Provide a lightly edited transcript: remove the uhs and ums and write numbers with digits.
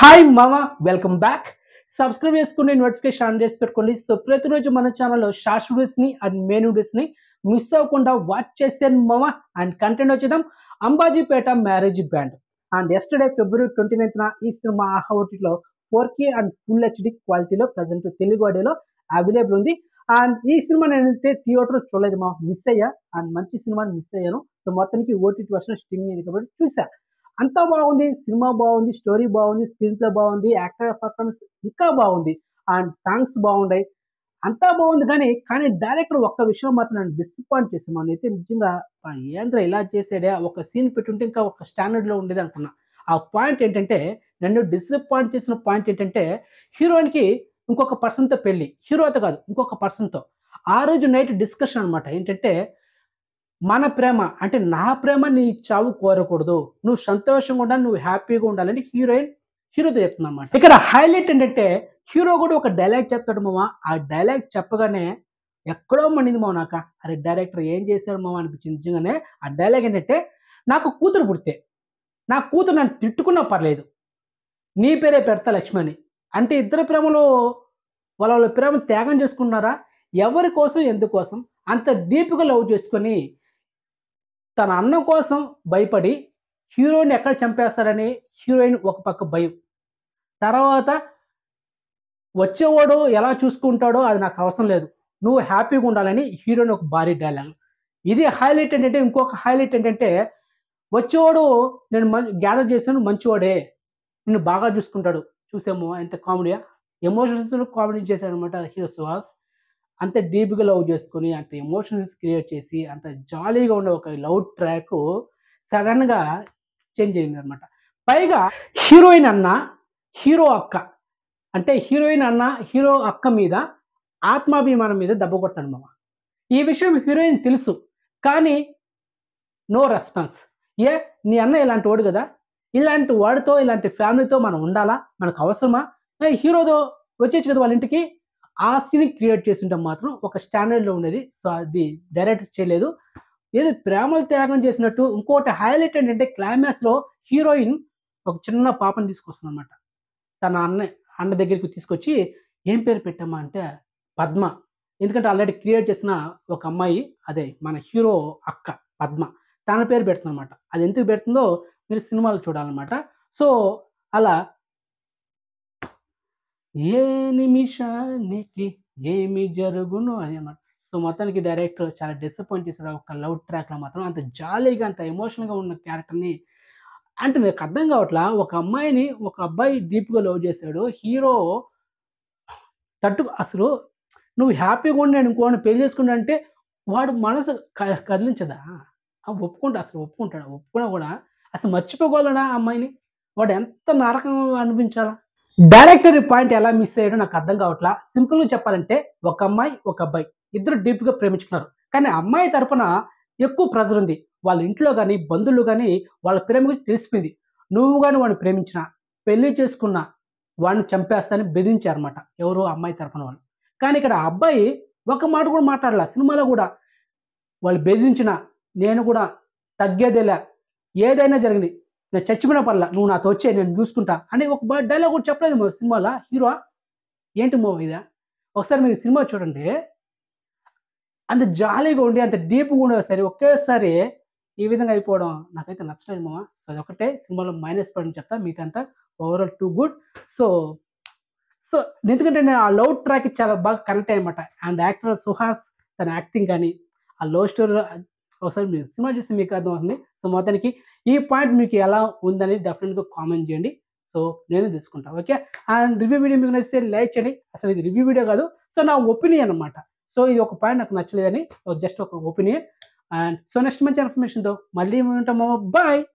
Hi మామ, welcome back. Subscribe చేసుకుని notification on చేసి పెట్టుకోండి. సో ప్రతిరోజు మన ఛానల్లో షార్ట్ వీడియోస్ని అండ్ మెయిన్ వీడియోస్ని మిస్ అవ్వకుండా వాచ్ చేసాను మామ. అండ్ కంటెంట్ వచ్చేద్దాం, Ambajipeta marriage band. And yesterday February 29th ఈ సినిమా ఆహా ఓటీటీలో 4K అండ్ ఫుల్ హెచ్డి క్వాలిటీలో ప్రజెంట్ తెలుగు ఆడియోలో అవైలబుల్ ఉంది. అండ్ ఈ సినిమా నేనైతే థియేటర్ చూడలేదు మా, మిస్ అయ్యా. అండ్ మంచి సినిమాని మిస్ అయ్యాను. సో మొత్తానికి ఓటీటీ వర్షన్ స్ట్రీమింగ్ అయింది కాబట్టి చూసా. అంతా బాగుంది, సినిమా బాగుంది, స్టోరీ బాగుంది, స్క్రీన్ ప్లే బాగుంది, యాక్టర్ పర్ఫార్మెన్స్ ఇంకా బాగుంది, అండ్ సాంగ్స్ బాగున్నాయి, అంతా బాగుంది. కానీ డైరెక్టర్ ఒక్క విషయం మాత్రం నన్ను డిసప్పాయింట్ చేసి, మనం అయితే నిజంగా ఏంద్ర ఇలా చేసాడే, ఒక సీన్ పెట్టుంటే ఇంకా ఒక స్టాండర్డ్లో ఉండేది అనుకున్నా. ఆ పాయింట్ ఏంటంటే, నన్ను డిసప్పాయింట్ చేసిన పాయింట్ ఏంటంటే, హీరోయిన్కి ఇంకొక పర్సన్తో పెళ్ళి, హీరోతో కాదు ఇంకొక పర్సన్తో. ఆ రోజు నైట్ డిస్కషన్ అనమాట ఏంటంటే, మన ప్రేమ అంటే నా ప్రేమ నీ చావు కోరకూడదు, నువ్వు సంతోషంగా ఉండాలి, నువ్వు హ్యాపీగా ఉండాలని హీరోయిన్ హీరోతో చెప్తుందన్నమాట. ఇక్కడ హైలైట్ ఏంటంటే, హీరో కూడా ఒక డైలాగ్ చెప్తాడు మామ. ఆ డైలాగ్ చెప్పగానే ఎక్కడో మండింది మామ నాకు. అరే డైరెక్టర్ ఏం చేశాడు మామ అనిపించింది నిజంగానే. ఆ డైలాగ్ ఏంటంటే, నాకు కూతురు పుడితే నా కూతురు నన్ను తిట్టుకున్నా పర్లేదు, నీ పేరే పెడతా లక్ష్మి అని. అంటే ఇద్దరు ప్రేమలో వాళ్ళ ప్రేమ త్యాగం చేసుకున్నారా? ఎవరి కోసం ఎందుకోసం అంత డీప్గా లవ్ చేసుకొని తన అన్న కోసం భయపడి హీరోయిన్ ఎక్కడ చంపేస్తారని హీరోయిన్ ఒక పక్క భయం. తర్వాత వచ్చేవాడు ఎలా చూసుకుంటాడో అది నాకు అవసరం లేదు, నువ్వు హ్యాపీగా ఉండాలని హీరోయిన్ ఒక భారీ డైలాగ్. ఇది హైలైట్ ఏంటంటే, ఇంకొక హైలైట్ ఏంటంటే, వచ్చేవాడు నేను గ్యాదర్ చేశాను మంచివాడే, నిన్ను బాగా చూసుకుంటాడు. చూసాము ఎంత కామెడీయా, ఎమోషన్స్ కామెడీ చేశాడు అనమాట హీరో సుహాస్. అంత డీప్గా లవ్ చేసుకొని అంత ఎమోషన్స్ క్రియేట్ చేసి అంత జాలీగా ఉండే ఒక లవ్ ట్రాక్ సడన్గా చేంజ్ అయింది అనమాట. పైగా హీరోయిన్ అన్న హీరో అక్క, అంటే హీరోయిన్ అన్న హీరో అక్క మీద ఆత్మాభిమానం మీద దెబ్బ కొట్టాడు మామ. ఈ విషయం హీరోయిన్ తెలుసు, కానీ నో రెస్పాన్స్. ఏ నీ అన్న ఇలాంటి వాడు కదా, ఇలాంటి వాడితో ఇలాంటి ఫ్యామిలీతో మనం ఉండాలా, మనకు అవసరమా? హీరోతో వచ్చేచ్చు కదా వాళ్ళ ఇంటికి. ఆ సీన్ క్రియేట్ చేస్తుంటాం మాత్రం ఒక స్టాండర్డ్లో ఉండేది. సో అది డైరెక్ట్ చేయలేదు, ఏదో ప్రేమలు త్యాగం చేసినట్టు. ఇంకోటి హైలైట్ ఏంటంటే, క్లైమాక్స్లో హీరోయిన్ ఒక చిన్న పాపని తీసుకొస్తుంది అనమాట. తన అన్న దగ్గరికి తీసుకొచ్చి ఏం పేరు పెట్టామా అంటే పద్మ. ఎందుకంటే ఆల్రెడీ క్రియేట్ చేసిన ఒక అమ్మాయి, అదే మన హీరో అక్క పద్మ, తన పేరు పెడుతుందన్నమాట. అది ఎందుకు పెడుతుందో మీరు సినిమాలో చూడాలన్నమాట. సో అలా ఏ నిమిషానికి ఏమి జరుగునో అది అన్నమాట. సో మొత్తానికి డైరెక్టర్ చాలా డిసప్పాయింట్ చేశాడు. ఒక లవ్ ట్రాక్‌లో మాత్రం అంత జాలీగా అంత ఎమోషనల్‌గా ఉన్న క్యారెక్టర్‌ని, అంటే నాకు అర్థం కావట్లా. ఒక అమ్మాయిని ఒక అబ్బాయి డీప్‌గా లవ్ చేశాడు. హీరో అసలు నువ్వు హ్యాపీగా ఉండి నేను ఇంకోడిని పెళ్లి చేసుకున్నా అంటే వాడు మనసు కదిలించదా? అసలు ఒప్పుకుంటాడా? ఒప్పుకున్నా కూడా అసలు మర్చిపోగలడా ఆ అమ్మాయిని? వాడు ఎంత నరకం అనిపించాలా? డైరెక్టర్ ఈ పాయింట్ ఎలా మిస్ అయ్యాడో నాకు అర్థం కావట్లా. సింపుల్‌గా చెప్పాలంటే, ఒక అమ్మాయి, ఒక అబ్బాయి ఇద్దరు డీప్‌గా ప్రేమించుకున్నారు. కానీ అమ్మాయి తరపున ఎక్కువ ప్రెషర్ ఉంది. వాళ్ళ ఇంట్లో గాని, బంధువులు గాని వాళ్ళ ప్రేమ గురించి తెలిసిపోయింది. నువ్వు గాని వాడిని ప్రేమించినా, పెళ్లి చేసుకున్నా వాడిని చంపేస్తానని బెదిరించారన్నమాట. ఎవరు? అమ్మాయి తరపున వాళ్ళు. కానీ ఇక్కడ ఆ అబ్బాయి ఒక్క మాట కూడా మాట్లాడలా. సినిమాలో కూడా వాళ్ళు బెదిరించినా నేను కూడా తగ్గేదేలే, ఏదైనా జరిగింది, నేను చచ్చిపోయినా పర్లా, నువ్వు నాతో వచ్చేయి నేను చూసుకుంటా అని ఒక డైలాగ్ కూడా చెప్పలేదు సినిమాలో హీరో. ఏంటి మూవీ ఇదా? ఒకసారి మీరు సినిమా చూడండి. అంత జాలీగా ఉండి, అంత డీప్‌గా ఉండేది సరే, ఒకేసారి ఈ విధంగా అయిపోవడం నాకైతే నచ్చలేదు మామ. సో అదొక్కటే సినిమాలో మైనస్ పాయింట్ చెప్తా. మిగతాదంతా overall too good. So, so ఎందుకంటే నేను ఆ లవ్ ట్రాక్‌కి చాలా బాగా కనెక్ట్ అయ్యానన్నమాట. అండ్ యాక్టర్ సుహాస్ తన యాక్టింగ్ గాని, ఆ లవ్ స్టోరీలో ఒకసారి మీరు సినిమా చూస్తే మీకు అర్థమవుతుంది. సో మొత్తానికి ఈ పాయింట్ మీకు ఎలా ఉందని డెఫినిట్‌గా కామెంట్ చేయండి. సో నేను తెలుసుకుంటా. ఓకే. అండ్ రివ్యూ వీడియో మీకు నచ్చితే లైక్ చేయండి. అసలు ఇది రివ్యూ వీడియో కాదు. సో నా ఒపీనియన్ అన్నమాట. సో ఇది ఒక పాయింట్ నాకు నచ్చలేదని జస్ట్ ఒక ఒపీనియన్. అండ్ సో నెక్స్ట్ మంచి ఇన్ఫర్మేషన్‌తో మళ్ళీ ఉంటాము. బాయ్.